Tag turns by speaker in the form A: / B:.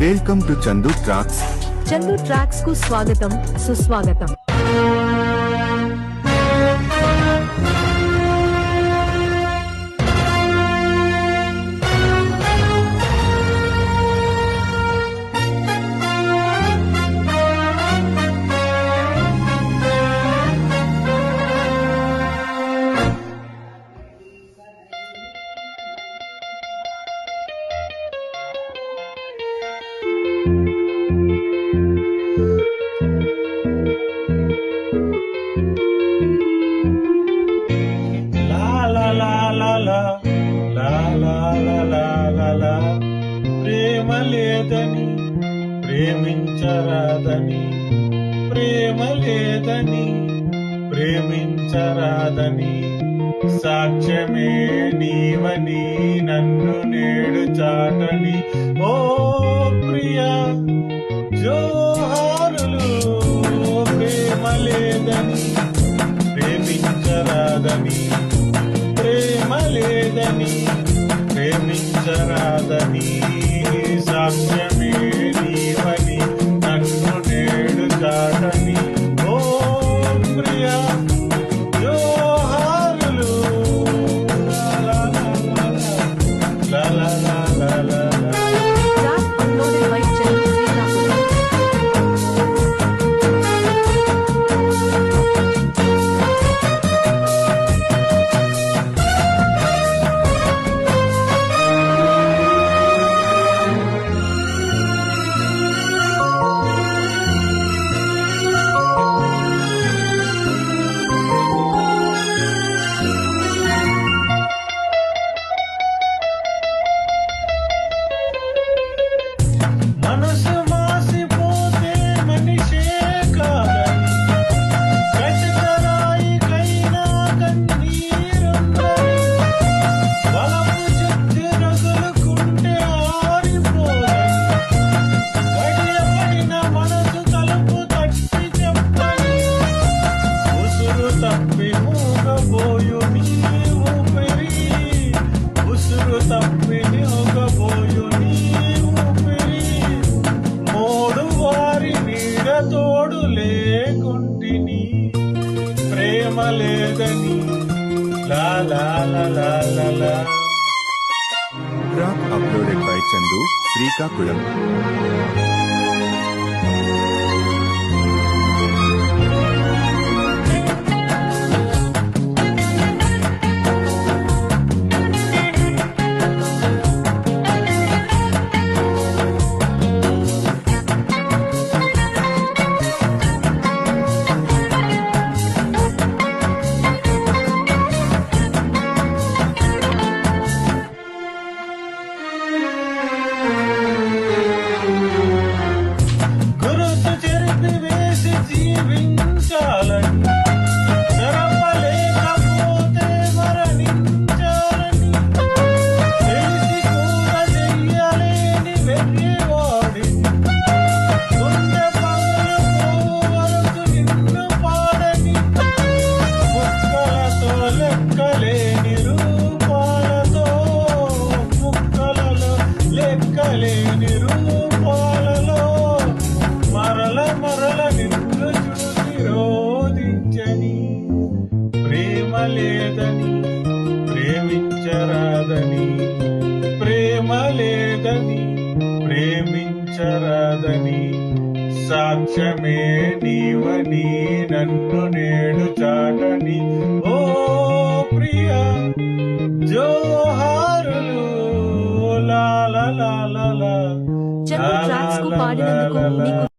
A: Welcome to Chandu tracks.
B: Chandu tracks కు స్వాగతం, సుస్వాగతం.
C: ప్రేమ లేదని ప్రేమించరాదని, ప్రేమ లేదని ప్రేమించరాదని, సాక్ష్యమే నీవని నన్ను నేడు చాటని. ఓ ప్రియా జోహారులు. ప్రేమ లేదని ప్రేమించరాదని, ప్రేమ లేదని ప్రేమించరాదని, సాక్ష్యమే నీవని నన్ను నేడు చాటని. ఓ ప్రియా జోహారులు. లా లా లా లా లా లా. మనసు మాసిపోతే మనిషే కాదని, కటకరాయికైనా కన్నీరుందని, బలపు చుట్టూ రగులుకుంటే ఆరిపోదని, గడియపడిన మనసు తలుపు తట్టి చెప్పని, ఉసురు తప్పి మూగబోయు నీ ఊపిరి, ఉసురు తప్పి మూగబోయు నీ ఊపిరి, మోడు వారి నీడ తోడు లేకుంటిని, ప్రేమ లేదని. లా లా లా లా లా లా.
A: Track uploaded by Chandu, Srikakulam.
C: గురుతు చెరిపి వేసి జీవించాలని, జరపలేకపోతే మరణించాలని, తెలిసి కూడా చెయ్యలేని వెర్రివాడిని, గుండె పగులుపోవు వరకు నిన్ను పాడని, ముక్కలతో లెక్కలేని రూపాలతో, ముక్కలలో లెక్కలేని రూపాలలో, మరల మరల నిన్ను చూసి రోధించని, ప్రేమ లేదని ప్రేమించరాదని, ప్రేమ లేదని ప్రేమించరాదని, సాక్ష్యమే నీవని నన్ను నేడు చాటని. ఓ ప్రియా జోహారులు. లా లా లా లా లా.
B: చందు ట్రాక్స్ కు పాడినందుకు నీకు